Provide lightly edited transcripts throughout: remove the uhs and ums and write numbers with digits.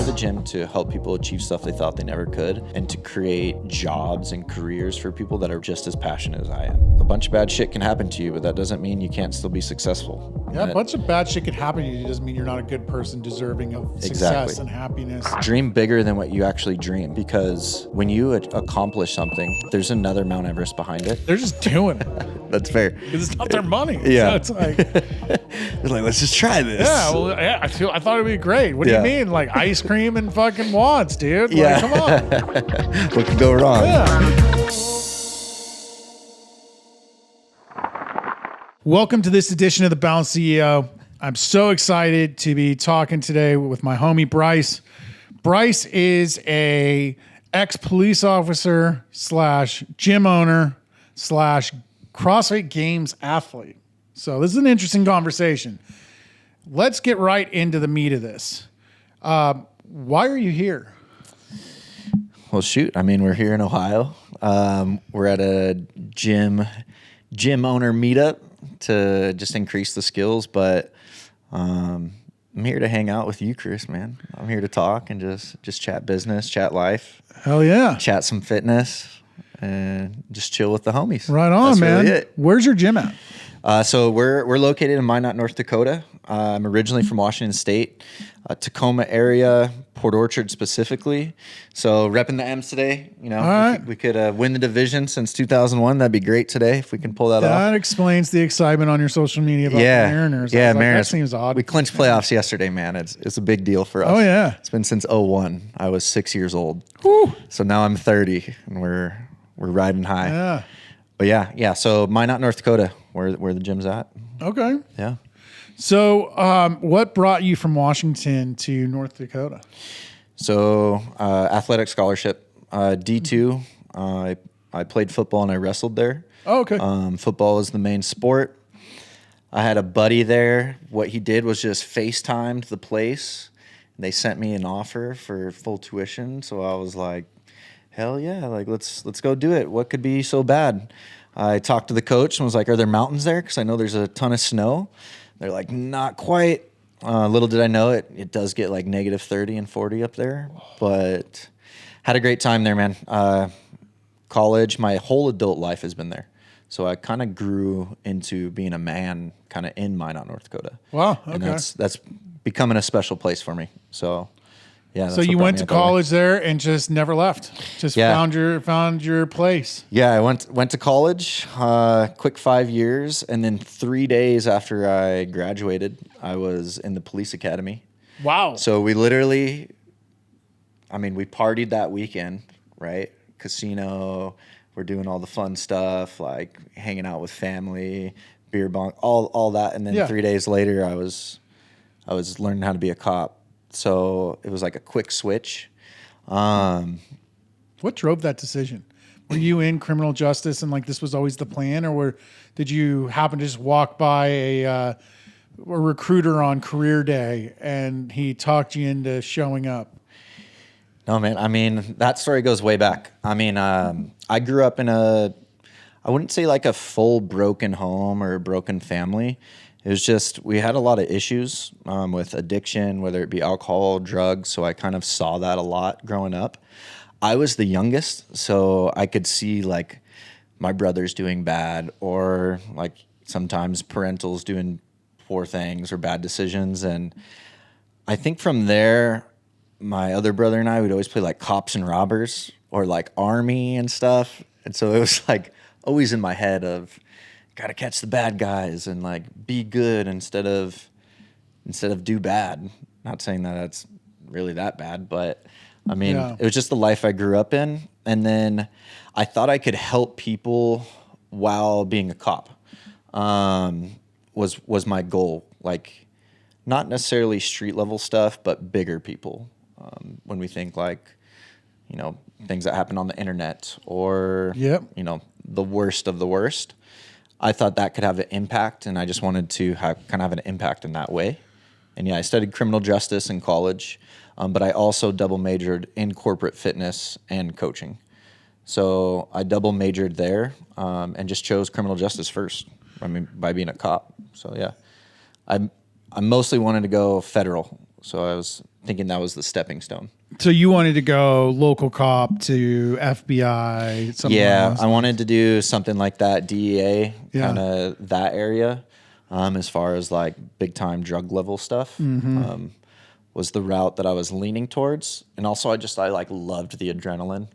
started the gym to help people achieve stuff they thought they never could and to create jobs and careers for people that are just as passionate as I am. A bunch of bad shit can happen to you, but that doesn't mean you can't still be successful. Yeah, a bunch of bad shit can happen to you. It doesn't mean you're not a good person deserving of success and happiness. Dream bigger than what you actually dream, because when you accomplish something, there's another Mount Everest behind it. They're just doing it. That's fair. Because it's not their money. Yeah. So it's like, they're like, let's just try this. yeah, well, yeah, I thought it'd be great. What do you mean? Like ice cream and fucking wants, dude? Yeah. Like, come on. What could go wrong? Yeah. Welcome to this edition of The Balanced CEO. I'm so excited to be talking today with my homie Bryce. Bryce is a ex-police officer slash gym owner slash CrossFit Games athlete. So this is an interesting conversation. Let's get right into the meat of this. Why are you here? Well, shoot. I mean, we're here in Ohio. We're at a gym owner meetup to just increase the skills, but I'm here to hang out with you, Chris, man. I'm here to talk and just chat business, chat life. Hell yeah. Chat some fitness and just chill with the homies. Right on, That's man. Really it. Where's your gym at? So we're located in Minot, North Dakota. I'm originally from Washington State, Tacoma area, Port Orchard specifically. So repping the M's today. You know, right. we could win the division since 2001. That'd be great today if we can pull that off. That explains the excitement on your social media about the Mariners. Yeah, Mariners. That seems odd. We clinched playoffs yesterday, man. It's a big deal for us. Oh, yeah. It's been since 2001. I was 6 years old. Whew. So now I'm 30, and we're riding high. Yeah. But yeah. So Minot, North Dakota, where the gym's at. Okay. Yeah. So what brought you from Washington to North Dakota? So athletic scholarship, D2. I played football and I wrestled there. Oh, okay. Football is the main sport. I had a buddy there. What he did was just FaceTimed the place. They sent me an offer for full tuition. So I was like, hell yeah, like let's go do it. What could be so bad? I talked to the coach and was like, are there mountains there? Because I know there's a ton of snow. They're like, not quite. Little did I know it does get like negative 30 and 40 up there. But had a great time there, man. College, my whole adult life has been there. So I kind of grew into being a man kind of in Minot, North Dakota. Wow, okay. And that's becoming a special place for me. So yeah. So you went to college there and just never left. Just found your place. Yeah, I went to college, quick 5 years, and then 3 days after I graduated, I was in the police academy. Wow. So we literally, we partied that weekend, right? Casino, we're doing all the fun stuff, like hanging out with family, beer bong, all that, and then 3 days later, I was learning how to be a cop. So it was like a quick switch. What drove that decision? Were you in criminal justice and like this was always the plan, or did you happen to just walk by a recruiter on career day and he talked you into showing up? No, man. That story goes way back. I grew up in I wouldn't say like a full broken home or a broken family. It was just, we had a lot of issues with addiction, whether it be alcohol, drugs. So I kind of saw that a lot growing up. I was the youngest, so I could see like my brothers doing bad, or like sometimes parentals doing poor things or bad decisions. And I think from there, my other brother and I would always play like cops and robbers or like army and stuff. And so it was like always in my head of, got to catch the bad guys and like be good instead of do bad. Not saying that that's really that bad, but It was just the life I grew up in. And then I thought I could help people while being a cop. Was my goal. Like not necessarily street level stuff, but bigger people. When we think like, things that happen on the internet or, the worst of the worst. I thought that could have an impact, and I just wanted to have an impact in that way. And I studied criminal justice in college, but I also double majored in corporate fitness and coaching. So I double majored there and just chose criminal justice first, by being a cop. So yeah, I mostly wanted to go federal. So I was thinking that was the stepping stone. So you wanted to go local cop to FBI, something Yeah, like that. I wanted to do something like that, DEA, Yeah. kind of that area, as far as like big time drug level stuff. Was the route that I was leaning towards, and also I like loved the adrenaline,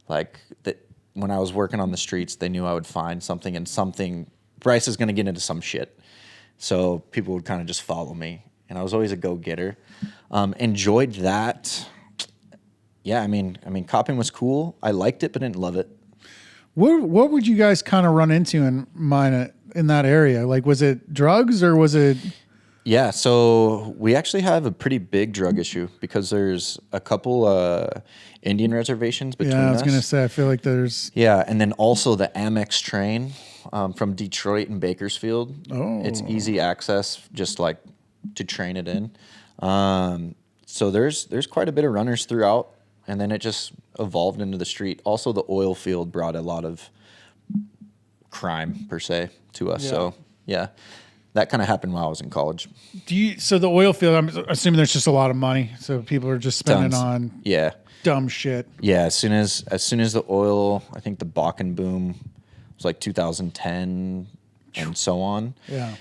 like that when I was working on the streets, they knew I would find something, and something Bryce is going to get into some shit, so people would kind of just follow me, and I was always a go getter. Enjoyed that. Yeah, I mean, copping was cool. I liked it, but didn't love it. What would you guys kind of run into in that area? Like, was it drugs or was it? Yeah, so we actually have a pretty big drug issue because there's a couple Indian reservations between us. Yeah, I was gonna say. I feel like there's. Yeah, and then also the Amex train from Detroit and Bakersfield. Oh. It's easy access, just like to train it in. So there's quite a bit of runners throughout, and then it just evolved into the street. Also, the oil field brought a lot of crime per se to us. Yeah. So yeah, that kind of happened while I was in college. So the oil field, I'm assuming there's just a lot of money, so people are just spending Tons. on Yeah. dumb shit. Yeah, as soon as the oil, I think the Bakken boom was like 2010 and so on. Yeah.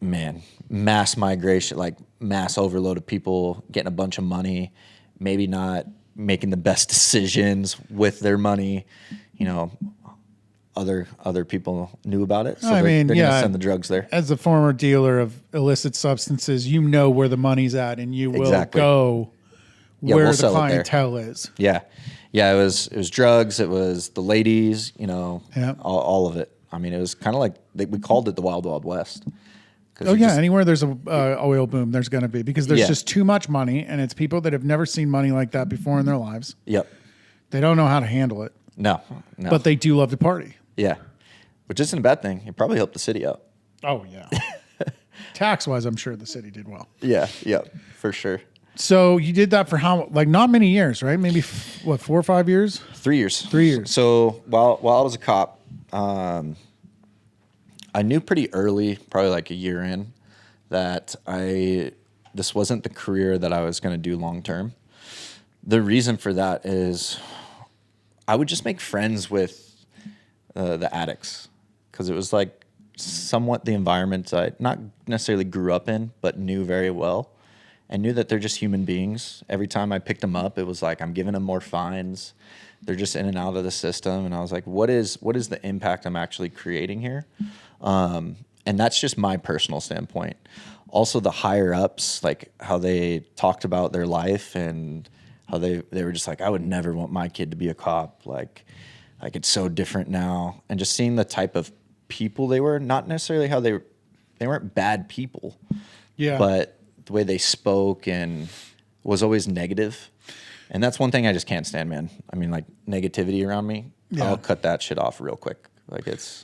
Man, mass migration, like mass overload of people getting a bunch of money, maybe not making the best decisions with their money. You know, other people knew about it, so they're gonna send the drugs there. As a former dealer of illicit substances, you know where the money's at, and you will Exactly. go Yeah, where we'll the sell it there. clientele is. Yeah, it was drugs, it was the ladies, you know, Yeah. all of it. I mean, it was kind of like we called it the Wild Wild West. 'Cause Oh you yeah, just- anywhere there's a oil boom, there's going to be, because there's Yeah. just too much money, and it's people that have never seen money like that before in their lives. Yep. They don't know how to handle it, No. but they do love to party. Yeah, which isn't a bad thing. It probably helped the city out. Oh yeah. Tax wise, I'm sure the city did well. Yeah, for sure. So you did that for how, like, not many years, right? Maybe 4 or 5 years? 3 years. 3 years. So while I was a cop, I knew pretty early, probably like a year in, that this wasn't the career that I was going to do long term. The reason for that is I would just make friends with the addicts, because it was like somewhat the environment I not necessarily grew up in, but knew very well, and knew that they're just human beings. Every time I picked them up, it was like I'm giving them more fines. They're just in and out of the system, and I was like, what is the impact I'm actually creating here? And that's just my personal standpoint. Also, the higher ups, like how they talked about their life and how they were just like, I would never want my kid to be a cop. Like it's so different now. And just seeing the type of people they were, not necessarily how they weren't bad people, Yeah. but the way they spoke and was always negative. And that's one thing I just can't stand, man. I mean, like negativity around me, Yeah. I'll cut that shit off real quick. Like it's,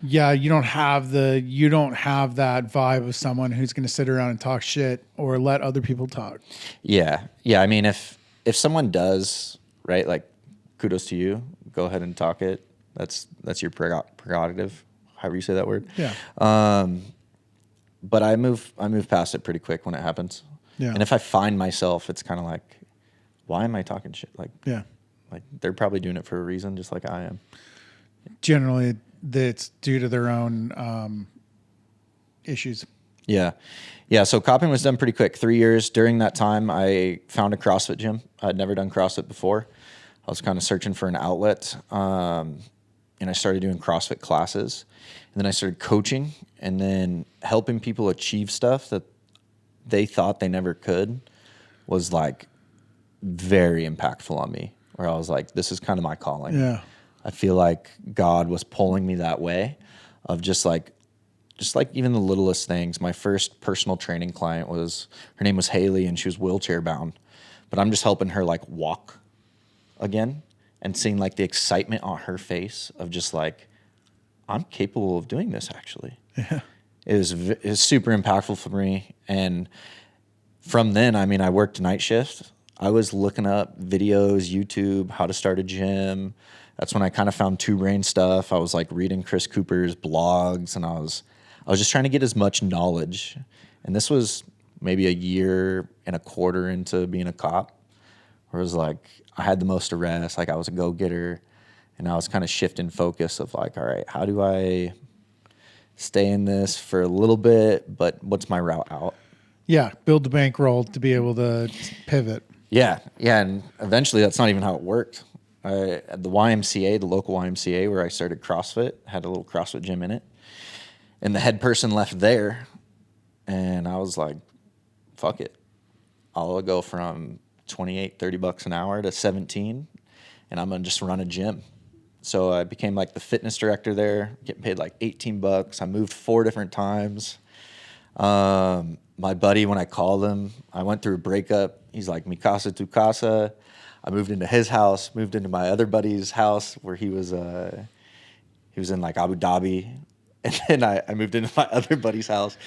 Yeah, you don't have that vibe of someone who's going to sit around and talk shit or let other people talk. yeah. I mean, if someone does, right, like kudos to you, go ahead and talk it. That's your prerogative, however you say that word. Yeah. But I move past it pretty quick when it happens. Yeah. And if I find myself, it's kind of like, why am I talking shit? Like they're probably doing it for a reason, just like I am. Generally, it's due to their own issues. Yeah. So copping was done pretty quick. 3 years. During that time, I found a CrossFit gym. I'd never done CrossFit before. I was kind of searching for an outlet. And I started doing CrossFit classes. And then I started coaching and then helping people achieve stuff that they thought they never could was like very impactful on me, where I was like, this is kind of my calling. Yeah. I feel like God was pulling me that way of just like even the littlest things. My first personal training client her name was Haley, and she was wheelchair bound, but I'm just helping her like walk again and seeing like the excitement on her face of just like, I'm capable of doing this actually. Yeah. It was super impactful for me. And from then, I mean, I worked night shift. I was looking up videos, YouTube, how to start a gym. That's when I kind of found Two Brain stuff. I was like reading Chris Cooper's blogs, and I was just trying to get as much knowledge. And this was maybe a year and a quarter into being a cop, where it was like I had the most arrests, like I was a go-getter, and I was kind of shifting focus of like, all right, how do I stay in this for a little bit, but what's my route out? Yeah, build the bankroll to be able to pivot. Yeah, and eventually that's not even how it worked. At the YMCA, the local YMCA where I started CrossFit, had a little CrossFit gym in it, and the head person left there, and I was like, fuck it. I'll go from 28, $30 an hour to 17, and I'm gonna just run a gym. So I became like the fitness director there, getting paid like $18. I moved 4 different times. My buddy, when I called him, I went through a breakup. He's like, mi casa, tu casa. I moved into his house, moved into my other buddy's house where he was in like Abu Dhabi. And then I moved into my other buddy's house.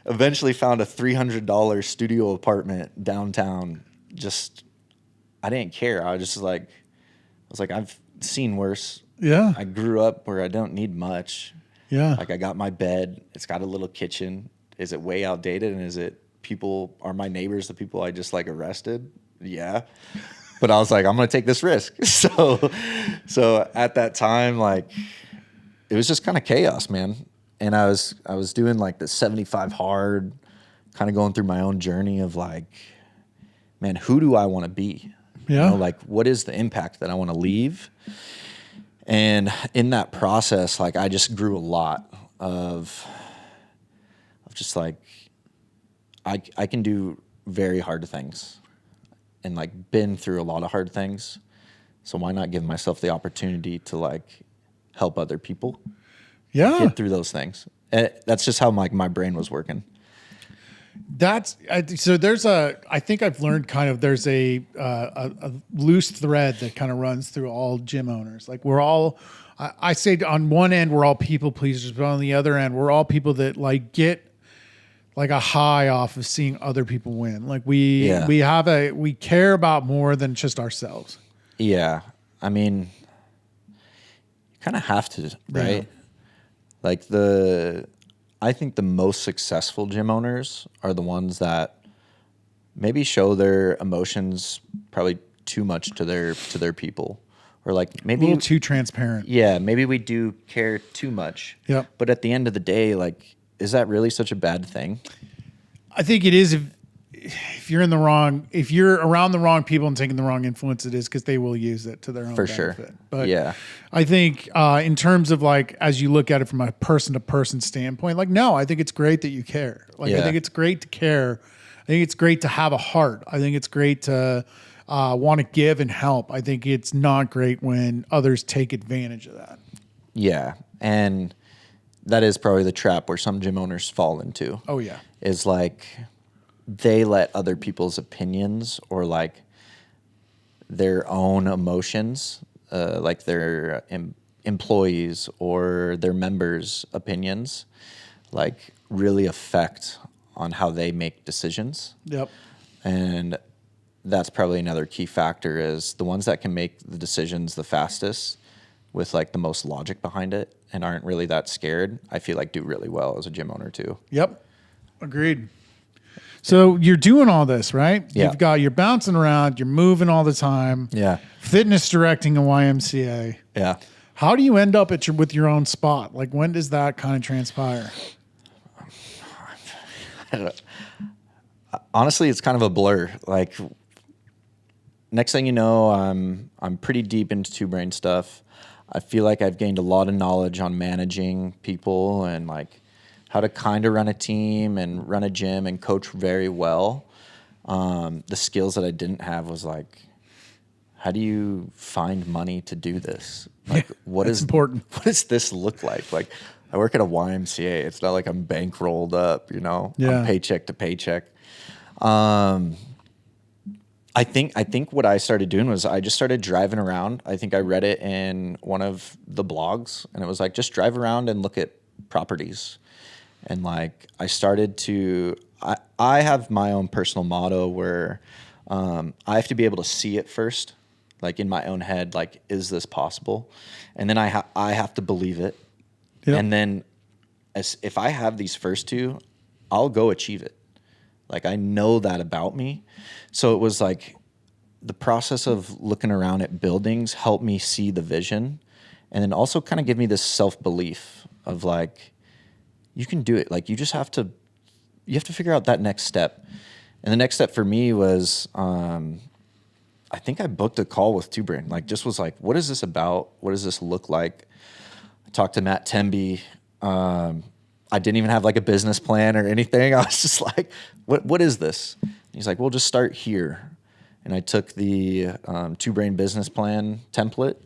Eventually found a $300 studio apartment downtown. Just, I didn't care. I was like, I've seen worse. Yeah. I grew up where I don't need much. Yeah. Like I got my bed. It's got a little kitchen. Is it way outdated? And are my neighbors the people I just like arrested? Yeah. But I was like, I'm going to take this risk. So at that time, like it was just kind of chaos, man. And I was doing like the 75 hard, kind of going through my own journey of like, man, who do I want to be? Yeah. You know, like what is the impact that I want to leave? And in that process, like I just grew a lot of just like, I can do very hard things and like been through a lot of hard things. So why not give myself the opportunity to like help other people get through those things? That's just how my brain was working. I think I've learned kind of there's a loose thread that kind of runs through all gym owners. Like we're all, I say on one end, we're all people pleasers, but on the other end, we're all people that like get like a high off of seeing other people win. Like we care about more than just ourselves. Yeah. I mean, you kind of have to, right? Yeah. Like I think the most successful gym owners are the ones that maybe show their emotions probably too much to their people, or like maybe a little too transparent. Yeah, maybe we do care too much. Yep. But at the end of the day, like, is that really such a bad thing? I think it is if you're around the wrong people and taking the wrong influence, it is because they will use it to their own benefit. Sure. But yeah, I think in terms of like, as you look at it from a person to person standpoint, like, no, I think it's great that you care. Like, I think it's great to care. I think it's great to have a heart. I think it's great to want to give and help. I think it's not great when others take advantage of that. Yeah. And that is probably the trap where some gym owners fall into. Oh yeah. Is like, they let other people's opinions or like their own emotions, like their employees or their members' opinions, like really affect on how they make decisions. Yep. And that's probably another key factor is the ones that can make the decisions the fastest with like the most logic behind it and aren't really that scared, I feel like do really well as a gym owner too. Yep. Agreed. So you're doing all this, right? Yeah. You're bouncing around, you're moving all the time. Yeah. Fitness directing a YMCA. Yeah. How do you end up with your own spot? Like when does that kind of transpire? I don't know. Honestly, it's kind of a blur. Like next thing you know, I'm pretty deep into two brain stuff. I feel like I've gained a lot of knowledge on managing people and like how to kind of run a team and run a gym and coach very well. The skills that I didn't have was like, how do you find money to do this? Like, what is important? What does this look like? Like, I work at a YMCA. It's not like I'm bankrolled up, you know, I'm paycheck to paycheck. I think what I started doing was I just started driving around. I think I read it in one of the blogs, and it was like, just drive around and look at properties. And like, I started to, I have my own personal motto where I have to be able to see it first, like in my own head, like, is this possible? And then I have to believe it. Yep. And then if I have these first two, I'll go achieve it. Like, I know that about me. So it was like the process of looking around at buildings helped me see the vision, and then also kind of give me this self-belief of like, you can do it. Like, you have to figure out that next step. And the next step for me was, I think I booked a call with Two Brain. Like, just was like, what is this about? What does this look like? I talked to Matt Temby. I didn't even have like a business plan or anything. I was just like, what is this? He's like, well, just start here. And I took the Two Brain business plan template.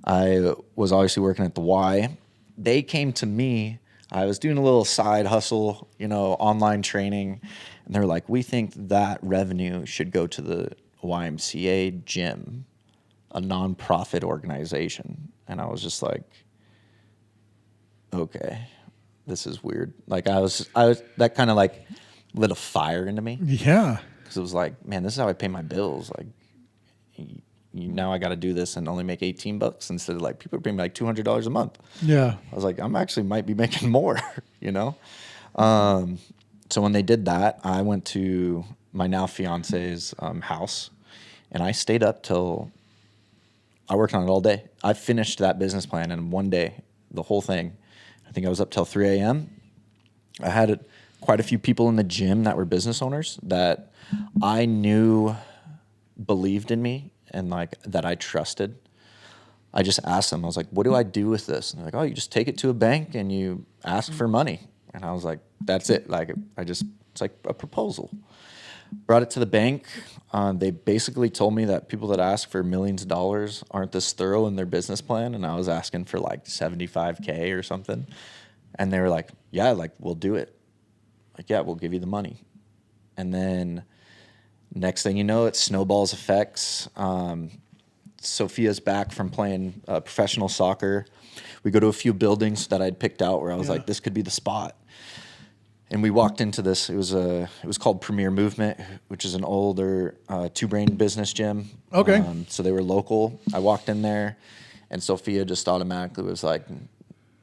I was obviously working at the Y. They came to me. I was doing a little side hustle, online training. And they're like, we think that revenue should go to the YMCA gym, a nonprofit organization. And I was just like, okay, this is weird. Like, I was that kind of like lit a fire into me. Yeah. Because it was like, man, this is how I pay my bills. Like, now I got to do this and only make $18 instead of like people are paying me like $200 a month. Yeah. I was like, I'm actually might be making more, So when they did that, I went to my now fiance's house, and I stayed up till I worked on it all day. I finished that business plan in one day, the whole thing. I think I was up till 3 a.m. I had quite a few people in the gym that were business owners that I knew believed in me and like that I trusted. I just asked them, I was like, what do I do with this? And they're like, oh, you just take it to a bank and you ask for money. And I was like, that's it. Like, it's like a proposal. Brought it to the bank. They basically told me that people that ask for millions of dollars aren't this thorough in their business plan. And I was asking for like 75K or something. And they were like, yeah, like, we'll do it. Like, yeah, we'll give you the money. And then next thing you know, it snowballs effects. Sophia's back from playing professional soccer. We go to a few buildings that I'd picked out where I was like, this could be the spot. And we walked into this. It was called Premier Movement, which is an older Two Brain business gym. Okay. So they were local. I walked in there, and Sophia just automatically was like,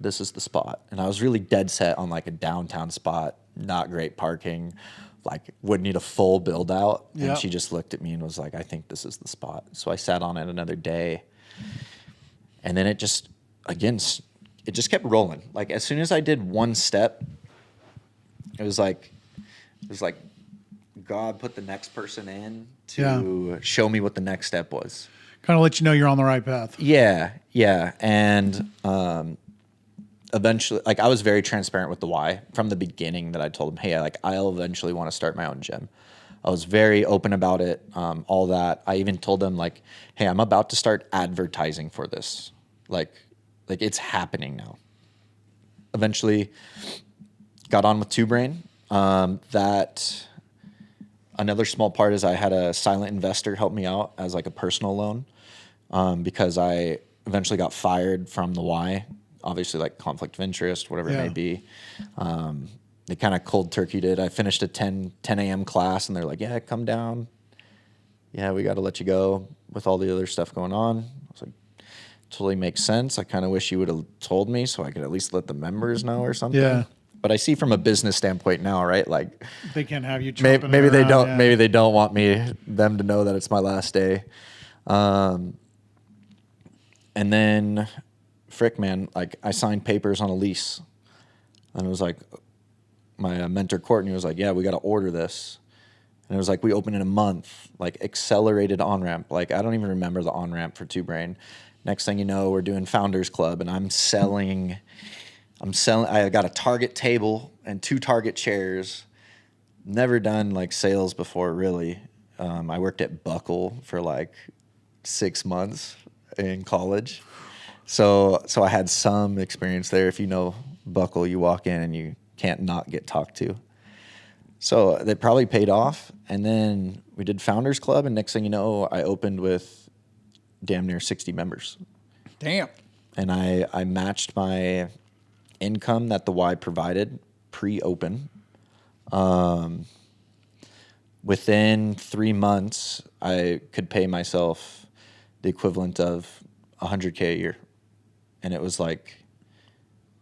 this is the spot. And I was really dead set on like a downtown spot, not great parking, like would need a full build out. Yep. And she just looked at me and was like, I think this is the spot. So I sat on it another day. And then it just kept rolling. Like, as soon as I did one step, it was like God put the next person in to show me what the next step was. Kind of let you know you're on the right path. Yeah. And eventually, like, I was very transparent with the why from the beginning, that I told him, hey, I'll eventually want to start my own gym. I was very open about it, all that. I even told them, like, hey, I'm about to start advertising for this. Like it's happening now. Eventually got on with Two Brain. That another small part is I had a silent investor help me out as like a personal loan, because I eventually got fired from the Y, obviously like conflict of interest, whatever it may be. They kind of cold turkeyed it. I finished a 10 a.m. class and they're like, yeah, come down. Yeah, we got to let you go with all the other stuff going on. I was like, totally makes sense. I kind of wish you would have told me so I could at least let the members know or something. Yeah. But I see from a business standpoint now, right? Like, they can't have you. Maybe they don't. Yeah. Maybe they don't want them to know that it's my last day. And then, frick, man, like, I signed papers on a lease, and it was like, my mentor Courtney was like, yeah, we got to order this. And it was like, we open in a month, like accelerated on-ramp. Like, I don't even remember the on-ramp for Two Brain. Next thing you know, we're doing Founders Club, and I'm selling. I got a Target table and 2 Target chairs. Never done like sales before, really. I worked at Buckle for like 6 months in college. So I had some experience there. If you know Buckle, you walk in and you can't not get talked to. So that probably paid off. And then we did Founders Club, and next thing you know, I opened with damn near 60 members. Damn. And I matched my income that the Y provided pre-open. Within 3 months, I could pay myself the equivalent of $100K a year. And it was like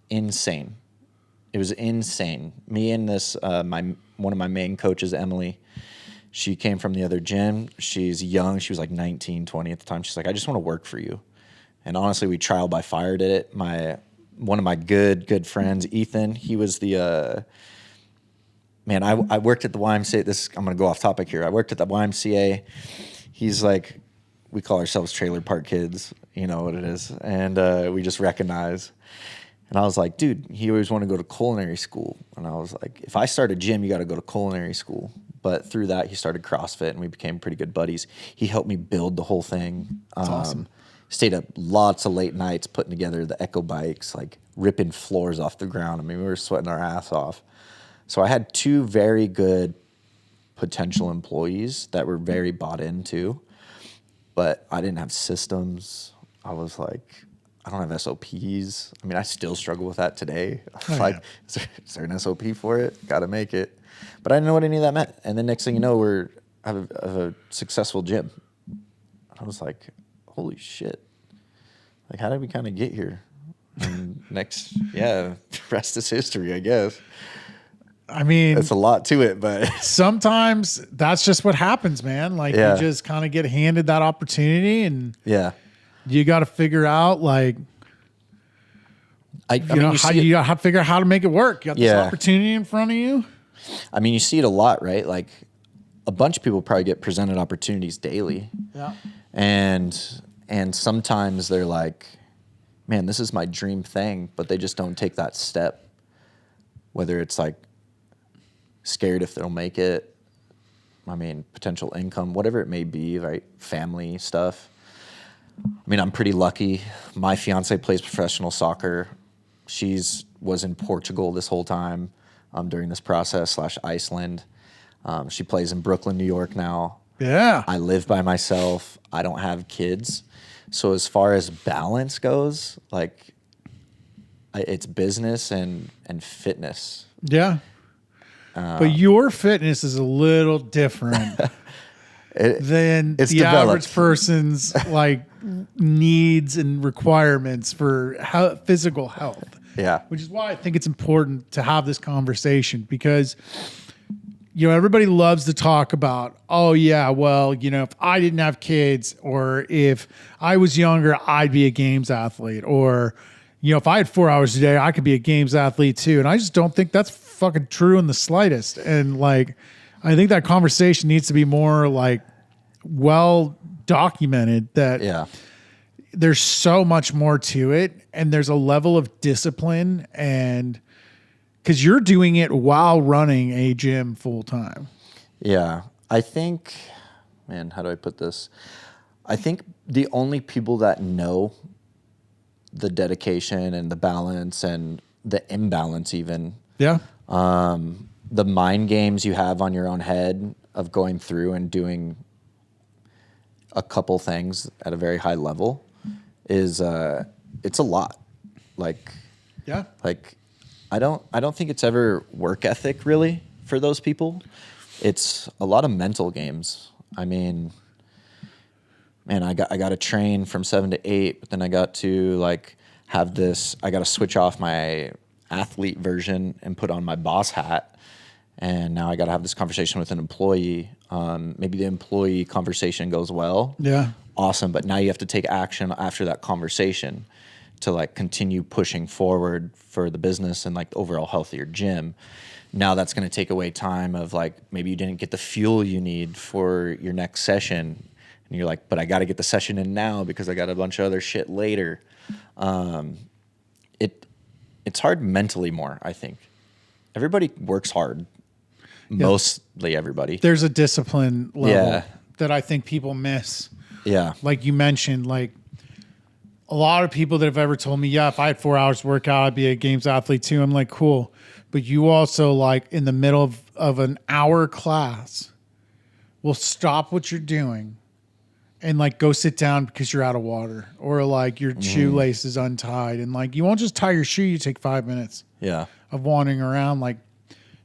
insane. It was insane. Me and this one of my main coaches, Emily. She came from the other gym. She's young. She was like 19, 20 at the time. She's like, I just want to work for you. And honestly, we trial by fire did it. One of my good friends, Ethan, he was the man. I worked at the YMCA. I'm going to go off topic here. I worked at the YMCA. He's like, we call ourselves trailer park kids. You know what it is. And we just recognize. And I was like, dude, he always wanted to go to culinary school. And I was like, if I start a gym, you got to go to culinary school. But through that, he started CrossFit, and we became pretty good buddies. He helped me build the whole thing. That's awesome. Stayed up lots of late nights putting together the Echo bikes, like ripping floors off the ground. I mean, we were sweating our ass off. So I had 2 very good potential employees that were very bought into, but I didn't have systems. I was like, I don't have SOPs. I mean, I still struggle with that today. Like, is there an SOP for it? Got to make it. But I didn't know what any of that meant. And then next thing you know, I have a successful gym. I was like, holy shit. Like, how did we kind of get here? And the rest is history, I guess. I mean, it's a lot to it, but sometimes that's just what happens, man. Like, you just kind of get handed that opportunity, and you got to figure out, like, you got to figure out how to make it work. You got this opportunity in front of you. I mean, you see it a lot, right? Like, a bunch of people probably get presented opportunities daily. Yeah. And sometimes they're like, man, this is my dream thing, but they just don't take that step. Whether it's like scared if they'll make it, I mean, potential income, whatever it may be, right? Family stuff. I mean, I'm pretty lucky. My fiance plays professional soccer. Was in Portugal this whole time during this process / Iceland. She plays in Brooklyn, New York now. Yeah. I live by myself. I don't have kids. So as far as balance goes, like, it's business and fitness. Yeah. But your fitness is a little different than the average person's like needs and requirements for physical health. Yeah. Which is why I think it's important to have this conversation, because everybody loves to talk about, oh yeah, well, if I didn't have kids, or if I was younger, I'd be a games athlete, or if I had 4 hours a day, I could be a games athlete too. And I just don't think that's fucking true in the slightest. And like, I think that conversation needs to be more like well documented, that there's so much more to it, and there's a level of discipline, and because you're doing it while running a gym full time. Yeah. I think, man, how do I put this? I think the only people that know the dedication and the balance and the imbalance even. Yeah. The mind games you have on your own head of going through and doing a couple things at a very high level is, it's a lot. Like, I don't think it's ever work ethic really for those people. It's a lot of mental games. I mean, man, I got to train from 7 to 8, but then I got to like have this. I got to switch off my athlete version and put on my boss hat, and now I got to have this conversation with an employee. Maybe the employee conversation goes well. Yeah, awesome. But now you have to take action after that conversation to like continue pushing forward for the business and like the overall health of your gym. Now that's going to take away time of like, maybe you didn't get the fuel you need for your next session. And you're like, but I got to get the session in now because I got a bunch of other shit later. It's hard mentally more, I think. Everybody works hard. Mostly everybody. There's a discipline level that I think people miss. Yeah. Like you mentioned, like a lot of people that have ever told me, if I had 4 hours workout, I'd be a games athlete too. I'm like, cool. But you also like in the middle of an hour class will stop what you're doing and like go sit down because you're out of water, or like your shoelace is untied, and like you won't just tie your shoe. You take 5 minutes of wandering around. Like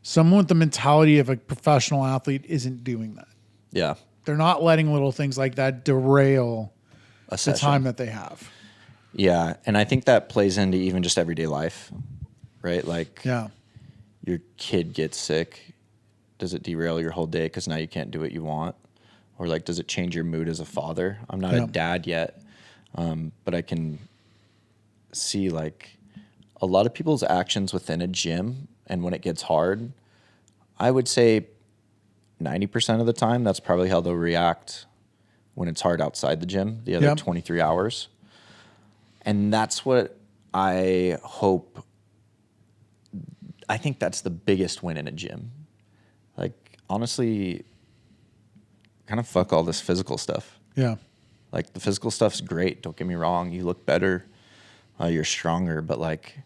someone with the mentality of a professional athlete isn't doing that. Yeah. They're not letting little things like that derail the time that they have. Yeah. And I think that plays into even just everyday life, right? Like, your kid gets sick, does it derail your whole day because now you can't do what you want? Or like, does it change your mood as a father? I'm not a dad yet, but I can see like a lot of people's actions within a gym, and when it gets hard, I would say 90% of the time, that's probably how they'll react when it's hard outside the gym, the other 23 hours. And that's what I hope. I think that's the biggest win in a gym. Like, honestly, kind of fuck all this physical stuff. Yeah. Like, the physical stuff's great. Don't get me wrong. You look better. You're stronger. But, like,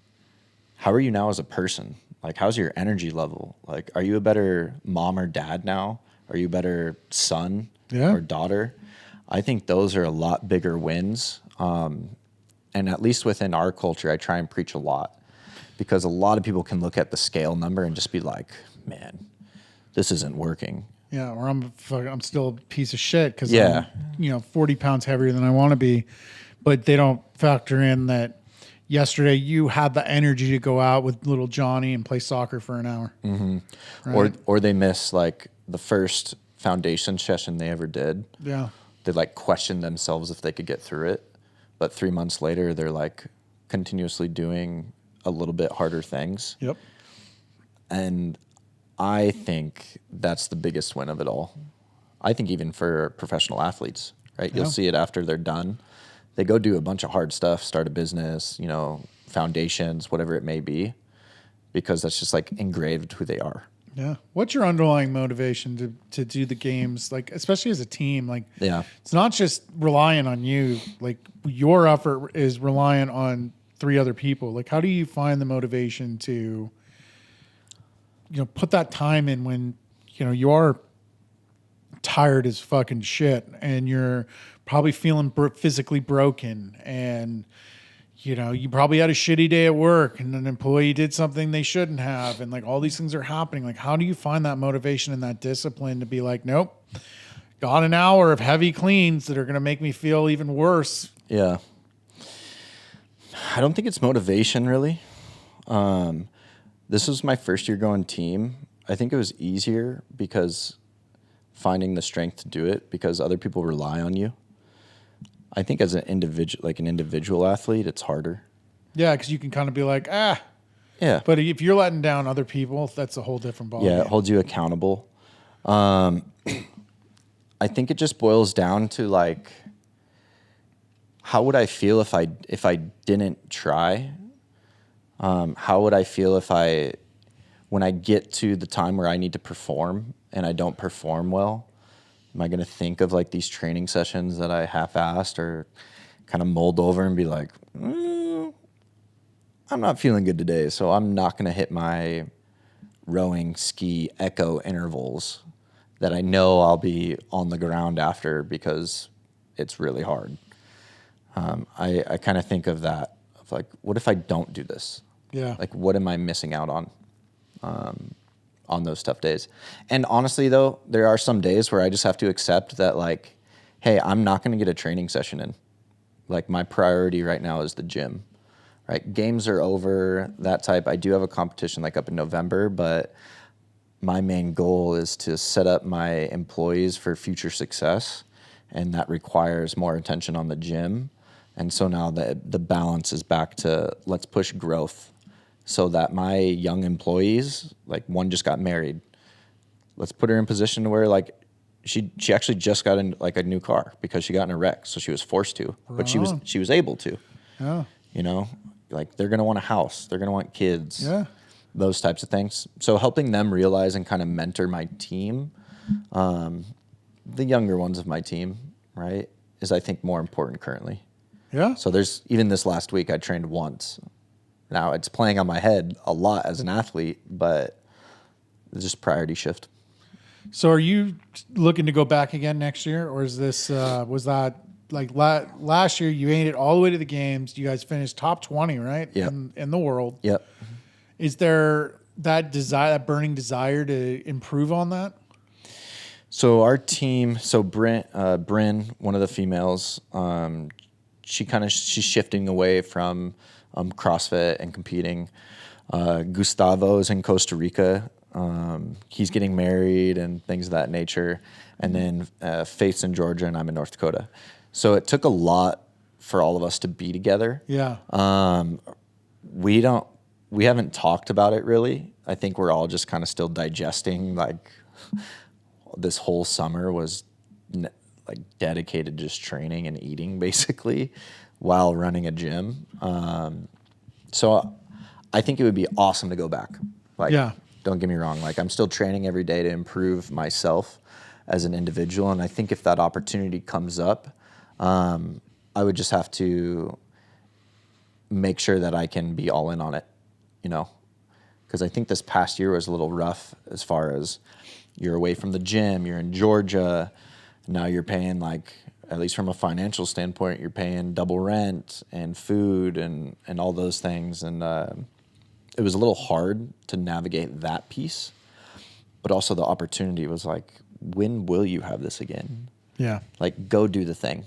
how are you now as a person? Like, how's your energy level? Like, are you a better mom or dad now? Are you a better son or daughter? I think those are a lot bigger wins. And at least within our culture, I try and preach a lot, because a lot of people can look at the scale number and just be like, man, this isn't working. Yeah, or I'm still a piece of shit because I'm 40 pounds heavier than I want to be. But they don't factor in that yesterday you had the energy to go out with little Johnny and play soccer for an hour. Mm-hmm. Right? Or they miss like the first foundation session they ever did. Yeah. They like questioned themselves if they could get through it. But 3 months later, they're like continuously doing a little bit harder things. Yep. And I think that's the biggest win of it all. I think even for professional athletes, right? You'll see it after they're done. They go do a bunch of hard stuff, start a business, foundations, whatever it may be, because that's just like engraved who they are. Yeah. What's your underlying motivation to do the games? Like, especially as a team, like, it's not just relying on you. Like, your effort is reliant on 3 other people. Like, how do you find the motivation to, put that time in when, you are tired as fucking shit and you're probably feeling physically broken, and you probably had a shitty day at work and an employee did something they shouldn't have, and like all these things are happening. Like, how do you find that motivation and that discipline to be like, nope, got an hour of heavy cleans that are going to make me feel even worse? Yeah. I don't think it's motivation really. This was my first year going team. I think it was easier because finding the strength to do it, because other people rely on you. I think as an individual athlete, it's harder. Yeah, because you can kind of be like, yeah. But if you're letting down other people, that's a whole different ballgame. Yeah, it holds you accountable. I think it just boils down to like, how would I feel if I didn't try? How would I feel when I get to the time where I need to perform and I don't perform well? Am I going to think of like these training sessions that I half-assed or kind of mulled over and be like, I'm not feeling good today, so I'm not going to hit my rowing ski echo intervals that I know I'll be on the ground after because it's really hard. I kind of think of that, of like, what if I don't do this? Yeah. Like, what am I missing out on those tough days? And honestly, though, there are some days where I just have to accept that, like, hey, I'm not going to get a training session in. Like, my priority right now is the gym, right? Games are over, that type. I do have a competition, like, up in November, but my main goal is to set up my employees for future success, and that requires more attention on the gym. And so now the balance is back to let's push growth so that my young employees, like one just got married, let's put her in position where like she actually just got in like a new car because she got in a wreck, so she was forced to, but she was able to. Yeah. Like they're gonna want a house, they're gonna want kids, those types of things. So helping them realize and kind of mentor my team, the younger ones of my team, right, is I think more important currently. Yeah. So there's even this last week I trained once. Now it's playing on my head a lot as an athlete, but it's just priority shift. So are you looking to go back again next year, or is this was that like last year you made it all the way to the games? You guys finished top 20, right? Yep. In the world. Yep. Is there that burning desire to improve on that? So our team, Bryn, one of the females, she's shifting away from CrossFit and competing. Gustavo's in Costa Rica. He's getting married and things of that nature. And then Faith's in Georgia and I'm in North Dakota. So it took a lot for all of us to be together. Yeah. We haven't talked about it really. I think we're all just kind of still digesting, like this whole summer was like dedicated to just training and eating basically while running a gym. So I think it would be awesome to go back. Like, Yeah. don't get me wrong. Like I'm still training every day to improve myself as an individual. And I think if that opportunity comes up, I would just have to make sure that I can be all in on it, you know, because I think this past year was a little rough as far as you're away from the gym, you're in Georgia, now you're paying like, at least from a financial standpoint, you're paying double rent and food and all those things. And it was a little hard to navigate that piece, but also the opportunity was like, when will you have this again? Yeah. Like go do the thing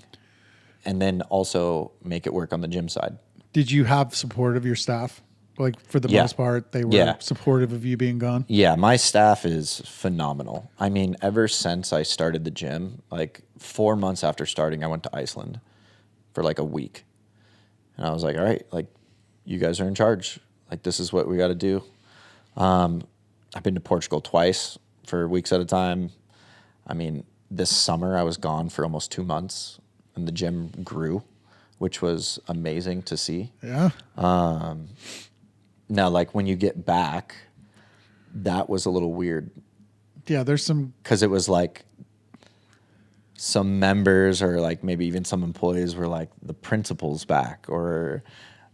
and then also make it work on the gym side. Did you have support of your staff? Like for the most part, they were supportive of you being gone? Yeah, my staff is phenomenal. I mean, ever since I started the gym, like 4 months after starting, I went to Iceland for like a week. And I was like, all right, like you guys are in charge. Like this is what we got to do. I've been to Portugal twice for weeks at a time. I mean, this summer I was gone for almost 2 months and the gym grew, which was amazing to see. Yeah. Now, like when you get back, that was a little weird. Yeah, there's some... Because it was like some members or like maybe even some employees were like, the principal's back or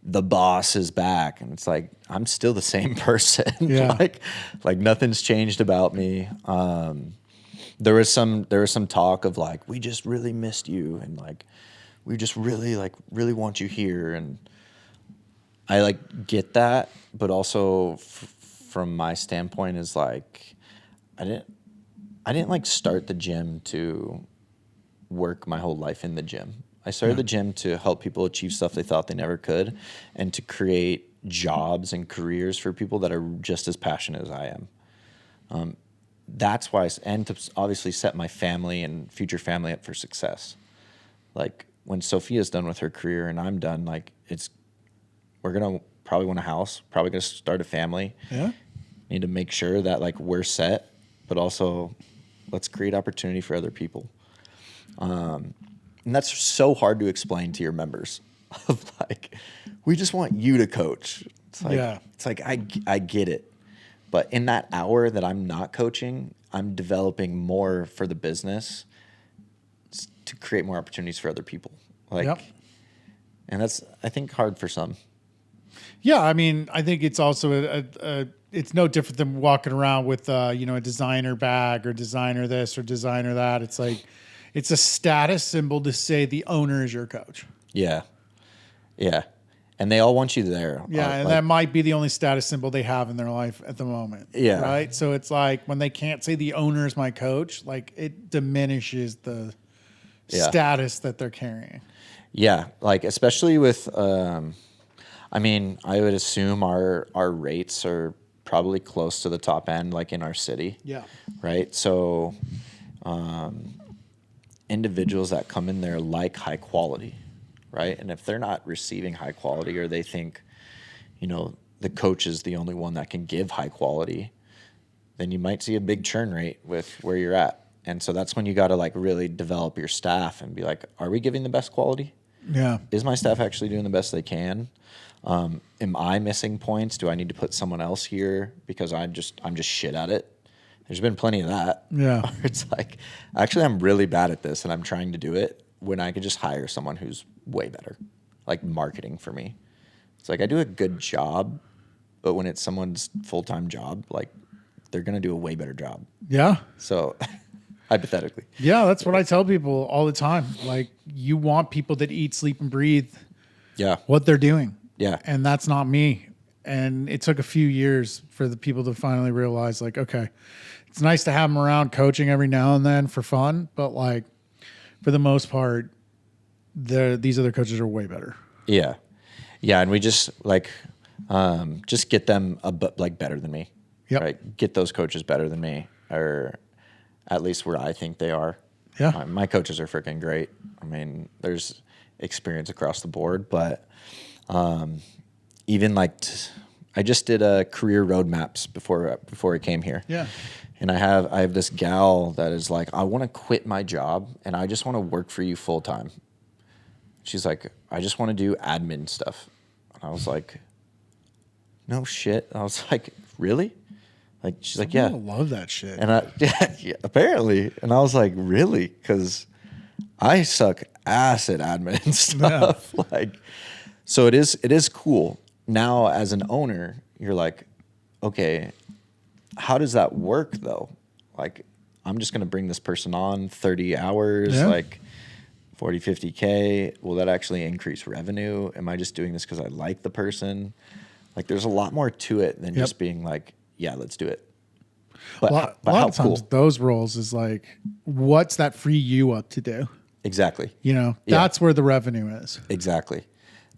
the boss is back. And it's like, I'm still the same person. Yeah. like nothing's changed about me. There was some talk of like, we just really missed you. And like, we just really want you here. And I like get that, but also from my standpoint is like, I didn't like start the gym to work my whole life in the gym. I started the gym to help people achieve stuff they thought they never could and to create jobs and careers for people that are just as passionate as I am. That's why, and to obviously set my family and future family up for success. Like when Sophia's done with her career and I'm done, like we're going to probably want a house, probably going to start a family. Yeah. Need to make sure that like we're set, but also let's create opportunity for other people. And that's so hard to explain to your members of like, we just want you to coach. It's like, I get it. But in that hour that I'm not coaching, I'm developing more for the business to create more opportunities for other people. Like, and that's, I think, hard for some. Yeah, I mean, I think it's also it's no different than walking around with a designer bag or designer this or designer that. It's like it's a status symbol to say the owner is your coach. Yeah, yeah, and they all want you there. Yeah, and that might be the only status symbol they have in their life at the moment. Yeah, right. So it's like when they can't say the owner is my coach, like it diminishes the status that they're carrying. Yeah, like especially with. I mean, I would assume our rates are probably close to the top end, like in our city. Yeah. Right. So, individuals that come in there like high quality, right? And if they're not receiving high quality or they think, the coach is the only one that can give high quality, then you might see a big churn rate with where you're at. And so that's when you got to like really develop your staff and be like, are we giving the best quality? Yeah. Is my staff actually doing the best they can? Am I missing points? Do I need to put someone else here because I'm just shit at it? There's been plenty of that. Yeah. It's like, actually, I'm really bad at this and I'm trying to do it when I could just hire someone who's way better, like marketing for me. It's like I do a good job, but when it's someone's full-time job, like they're going to do a way better job. Yeah. So hypothetically. Yeah, that's what I tell people all the time. Like you want people that eat, sleep, and breathe what they're doing. Yeah. And that's not me. And it took a few years for the people to finally realize like, okay, it's nice to have them around coaching every now and then for fun. But like for the most part, these other coaches are way better. Yeah. Yeah. And we just like, Just get them like better than me. Yep. Right. Get those coaches better than me, or at least where I think they are. Yeah. My coaches are freaking great. I mean, there's experience across the board, but even like I just did a career roadmaps before I came here. Yeah. And I have this gal that is like, I want to quit my job and I just want to work for you full time. She's like, I just want to do admin stuff. And I was like, no shit. I was like, really? Like, she's like, yeah. I love that shit. And yeah, apparently. And I was like, really? Because I suck ass at admin and stuff. Yeah. Like, so it is cool. Now, as an owner, you're like, okay, how does that work though? Like, I'm just going to bring this person on 30 hours, like 40, 50K. Will that actually increase revenue? Am I just doing this because I like the person? Like, there's a lot more to it than just being like, yeah, let's do it. But a lot of times those roles is like, what's that free you up to do? Exactly. You know, that's where the revenue is. Exactly.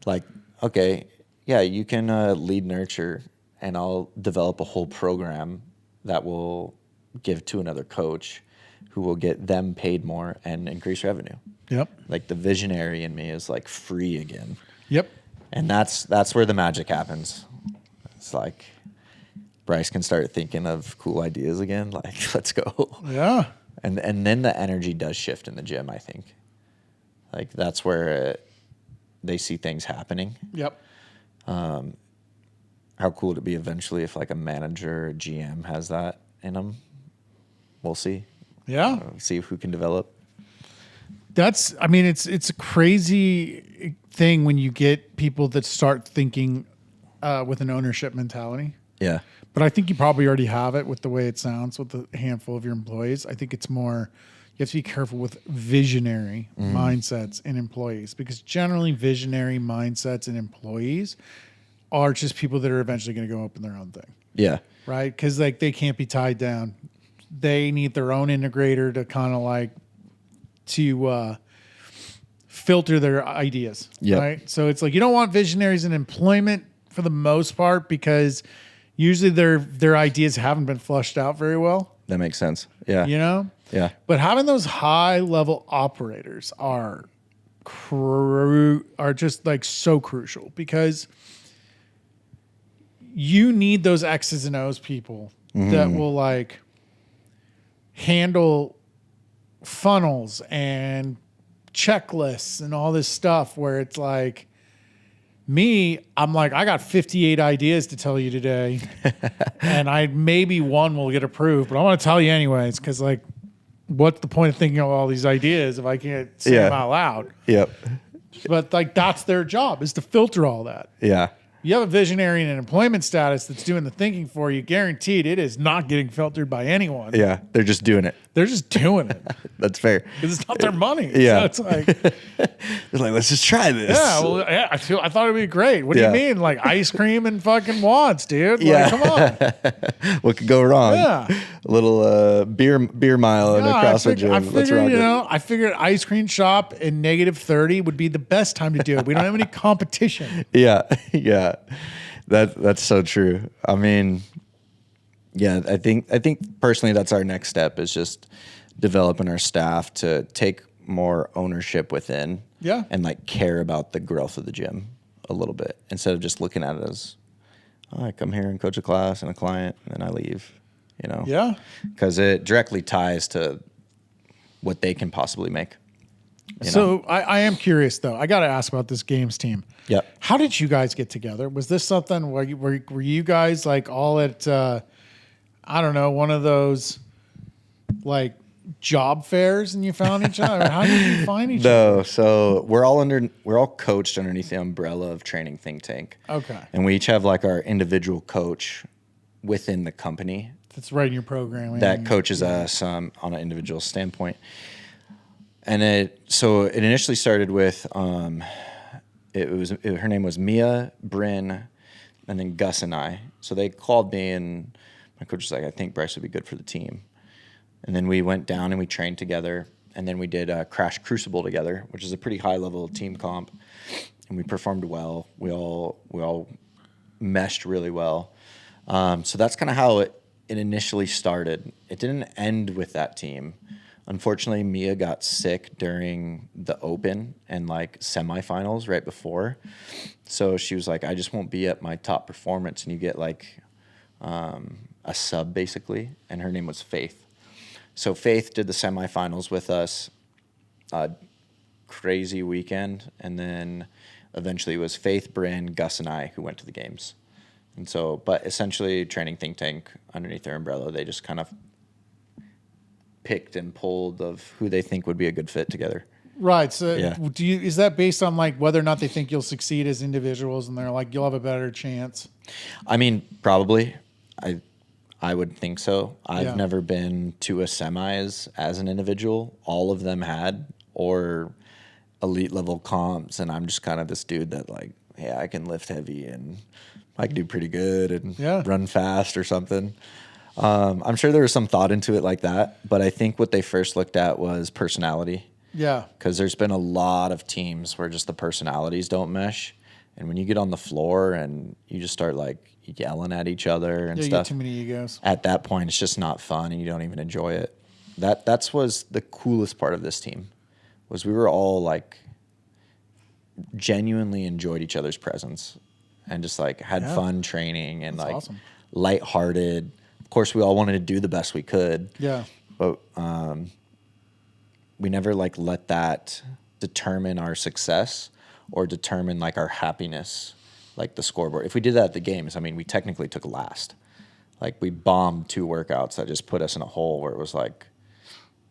Like, okay, yeah, you can lead nurture and I'll develop a whole program that will give to another coach who will get them paid more and increase revenue. Yep. Like the visionary in me is like free again. Yep. And that's where the magic happens. It's like Bryce can start thinking of cool ideas again. Like, let's go. Yeah. And then the energy does shift in the gym, I think. Like, that's where they see things happening. Yep. How cool would it be eventually if like a manager or GM has that in them? We'll see. Yeah. See who can develop. It's a crazy thing when you get people that start thinking with an ownership mentality. Yeah. But I think you probably already have it with the way it sounds with a handful of your employees. I think it's more, you have to be careful with visionary mindsets in employees, because generally visionary mindsets in employees are just people that are eventually going to go open their own thing. Yeah. Right? Because like they can't be tied down. They need their own integrator to kind of like to filter their ideas. Yep. Right? So it's like you don't want visionaries in employment for the most part, because usually their ideas haven't been flushed out very well. That makes sense. Yeah. You know? Yeah. But having those high level operators are just like so crucial, because you need those X's and O's people that will like handle funnels and checklists and all this stuff, where it's like, I'm like, I got 58 ideas to tell you today, and maybe one will get approved, but I want to tell you anyways, because like, what's the point of thinking of all these ideas if I can't say them out loud? Yep. But like, that's their job, is to filter all that. Yeah. You have a visionary in an employment status that's doing the thinking for you, guaranteed it is not getting filtered by anyone. Yeah. They're just doing it. They're just doing it. That's fair. Because it's not their money. Yeah. So it's like, they're like, let's just try this. yeah, well, yeah, I thought it'd be great. What do you mean? Like ice cream and fucking wands, dude. Like, Yeah. come on. What could go wrong? Yeah. A little beer mile in a CrossFit gym. Let's rock it. I figured ice cream shop in -30 would be the best time to do it. We don't have any competition. Yeah. Yeah. That's so true. I mean, yeah, I think personally that's our next step, is just developing our staff to take more ownership within. Yeah. And like care about the growth of the gym a little bit, instead of just looking at it as, oh, I come here and coach a class and a client and then I leave, you know? Yeah. Because it directly ties to what they can possibly make. So I am curious though. I got to ask about this games team. Yep. How did you guys get together? Was this something where were you guys like all at, I don't know, one of those like job fairs and you found each other? How did you find each other? No, so we're all coached underneath the umbrella of Training Think Tank. Okay. And we each have like our individual coach within the company That's right in your programming. that coaches us on an individual standpoint. And it initially started with her name was Mia, Bryn, and then Gus and I. So they called me and my coach was like, I think Bryce would be good for the team. And then we went down and we trained together, and then we did Crash Crucible together, which is a pretty high level team comp, and we performed well. We all meshed really well. So that's kind of how it initially started. It didn't end with that team. Unfortunately, Mia got sick during the open and like semifinals right before. So she was like, I just won't be at my top performance. And you get like a sub basically. And her name was Faith. So Faith did the semifinals with us. Crazy weekend. And then eventually it was Faith, Bryn, Gus, and I who went to the games. And so, but essentially training think tank underneath their umbrella, they just kind of picked and pulled of who they think would be a good fit together. Right. So Yeah. is that based on like whether or not they think you'll succeed as individuals and they're like, you'll have a better chance? I mean, probably. I would think so. I've Yeah. never been to a semis as an individual. All of them had, or elite level comps, and I'm just kind of this dude that like, hey, I can lift heavy and I can do pretty good and run fast or something. I'm sure there was some thought into it like that, but I think what they first looked at was personality. Yeah. Because there's been a lot of teams where just the personalities don't mesh. And when you get on the floor and you just start like yelling at each other and You stuff, get too many egos. at that point it's just not fun and you don't even enjoy it. That's was the coolest part of this team, was we were all like genuinely enjoyed each other's presence and just like had fun training and That's like awesome. lighthearted. Of course, we all wanted to do the best we could. Yeah. But we never like let that determine our success or determine like our happiness, like the scoreboard. If we did that at the games, I mean, we technically took last. Like we bombed 2 workouts that just put us in a hole where it was like,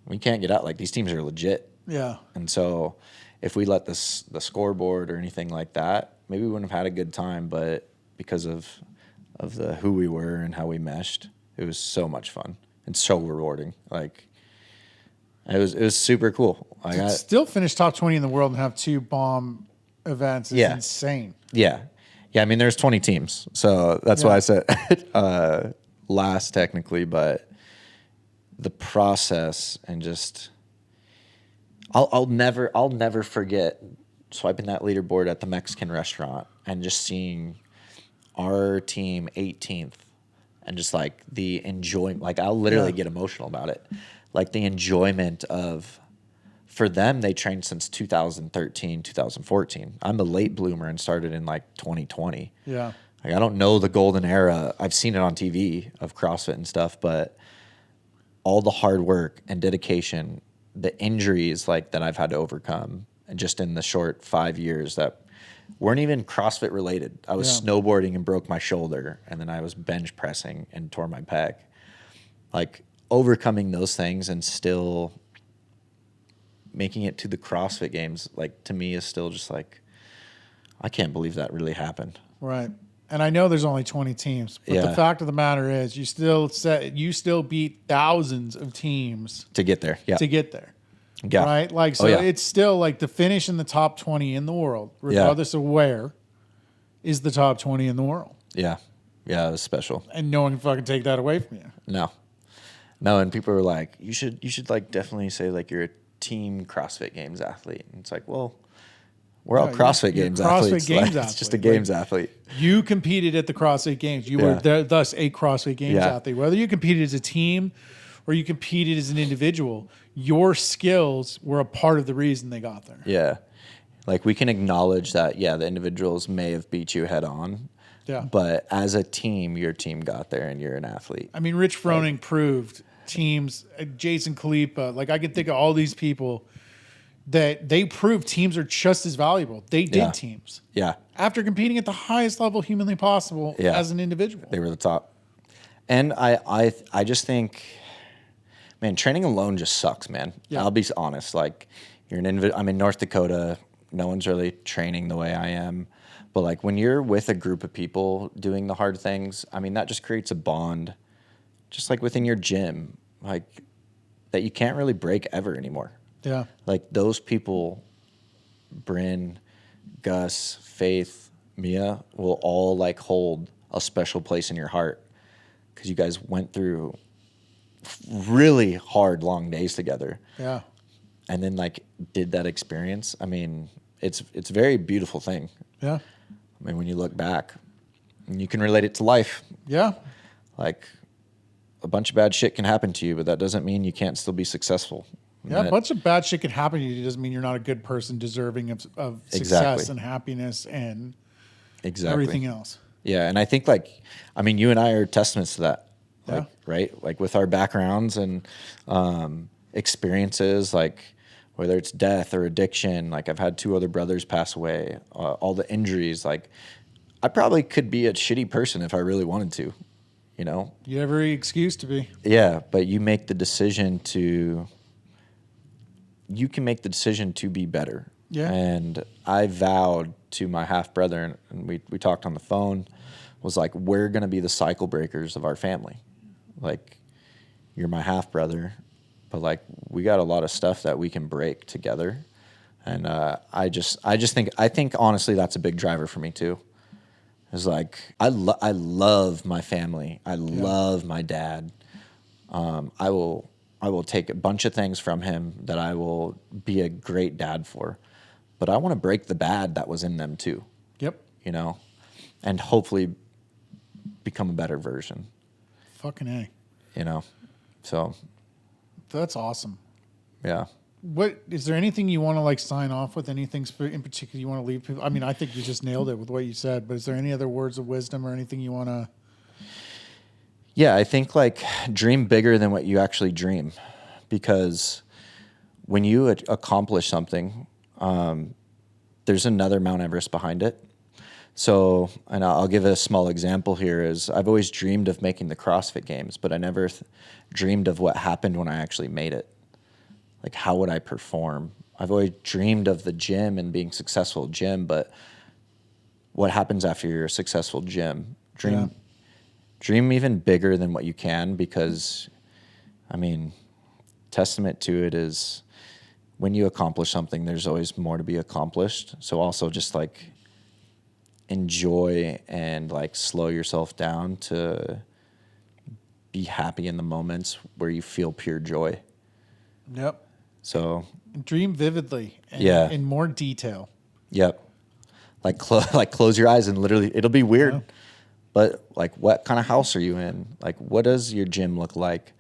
we can't get out. Like these teams are legit. Yeah. And so if we let the scoreboard or anything like that, maybe we wouldn't have had a good time. But because of the who we were and how we meshed, it was so much fun and so rewarding. Like it was super cool. To still finish top 20 in the world and have 2 bomb events is insane. Yeah. I mean, there's 20 teams, so that's why I said last technically. But the process and just I'll never forget swiping that leaderboard at the Mexican restaurant and just seeing our team 18th and just like the enjoyment. Like I'll literally get emotional about it. Like the enjoyment of, for them, they trained since 2013, 2014. I'm a late bloomer and started in like 2020. Yeah. Like I don't know the golden era. I've seen it on TV of CrossFit and stuff, but all the hard work and dedication, the injuries like that I've had to overcome, and just in the short 5 years that weren't even CrossFit related. I was snowboarding and broke my shoulder, and then I was bench pressing and tore my pec. Like overcoming those things and still making it to the CrossFit Games, like to me is still just like, I can't believe that really happened. Right. And I know there's only 20 teams, but the fact of the matter is you still beat thousands of teams To get there. Yeah. to get there. Yeah. Right? Like, so it's still like the finish in the top 20 in the world, regardless of where, is the top 20 in the world. Yeah. Yeah. It was special. And no one can fucking take that away from you. No. And people were like, you should like definitely say like you're a team CrossFit Games athlete. And it's like, well, we're all CrossFit Games athletes. It's just a games athlete. You competed at the CrossFit Games. You were thus a CrossFit Games athlete. Whether you competed as a team or you competed as an individual, your skills were a part of the reason they got there. Yeah. Like we can acknowledge that, the individuals may have beat you head on. Yeah. But as a team, your team got there and you're an athlete. I mean, Rich Froning proved teams, Jason Kalipa, like I can think of all these people that they proved teams are just as valuable. They did teams. Yeah. After competing at the highest level humanly possible as an individual. They were the top. And I just think, man, training alone just sucks, man. Yeah. I'll be honest. Like you're an individual. I'm in North Dakota. No one's really training the way I am. But like when you're with a group of people doing the hard things, I mean, that just creates a bond, just like within your gym, like that you can't really break ever anymore. Yeah. Like those people, Bryn, Gus, Faith, Mia, will all like hold a special place in your heart because you guys went through really hard, long days together. Yeah. And then like did that experience. I mean, it's a very beautiful thing. Yeah. I mean, when you look back, And you can relate it to life. Yeah. Like, a bunch of bad shit can happen to you, but that doesn't mean you can't still be successful. Yeah, a bunch of bad shit can happen to you. It doesn't mean you're not a good person deserving of success Exactly. and happiness and Exactly. everything else. Yeah, and I think you and I are testaments to that. Like, Yeah. right? Like with our backgrounds and experiences, like whether it's death or addiction, like I've had 2 other brothers pass away, all the injuries, like I probably could be a shitty person if I really wanted to, you know? You have every excuse to be. Yeah, but you make the decision to be better. Yeah. And I vowed to my half brother, and we talked on the phone, was like, we're going to be the cycle breakers of our family. Like, you're my half brother, but like, we got a lot of stuff that we can break together. And I think honestly, that's a big driver for me too. It's like, I love my family. I love my dad. I will take a bunch of things from him that I will be a great dad for, but I want to break the bad that was in them too. Yep. You know, and hopefully become a better version. Fucking A. You know, so That's awesome. yeah. What is there anything you want to like sign off with? Anything in particular you want to leave people? I mean, I think you just nailed it with what you said, but is there any other words of wisdom or anything you want to? Yeah, I think like dream bigger than what you actually dream, because when you accomplish something, there's another Mount Everest behind it. So, and I'll give a small example here is I've always dreamed of making the CrossFit Games, but I never dreamed of what happened when I actually made it. Like, how would I perform? I've always dreamed of the gym and being successful at gym, but what happens after you're a successful gym? Dream even bigger than what you can, because, I mean, testament to it is when you accomplish something, there's always more to be accomplished. So also just like enjoy and like slow yourself down to be happy in the moments where you feel pure joy. Yep. So Dream vividly. And Yeah. In more detail. Yep. Like close your eyes and literally, it'll be weird. Yeah. But like, what kind of house are you in? Like, what does your gym look like?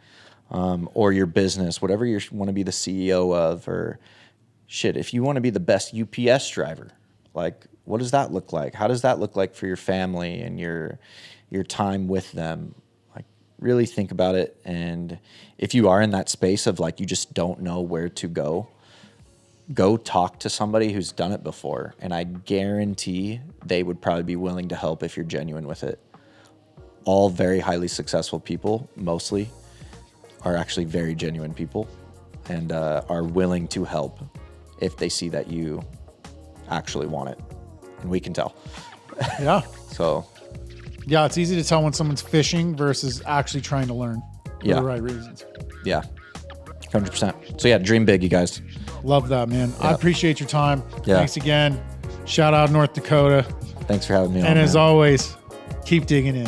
Or your business, whatever you want to be the CEO of, or shit, if you want to be the best UPS driver, like, what does that look like? How does that look like for your family and your time with them? Like, really think about it. And if you are in that space of like, you just don't know where to go talk to somebody who's done it before. And I guarantee they would probably be willing to help if you're genuine with it. All very highly successful people, mostly, are actually very genuine people and are willing to help if they see that you actually want it. And we can tell. Yeah. So, Yeah, it's easy to tell when someone's fishing versus actually trying to learn for Yeah. the right reasons. yeah, 100%. So, yeah, dream big, you guys. Love that, man. I appreciate your time. Yeah. Thanks again. Shout out North Dakota. Thanks for having me on. And as man. always, keep digging in.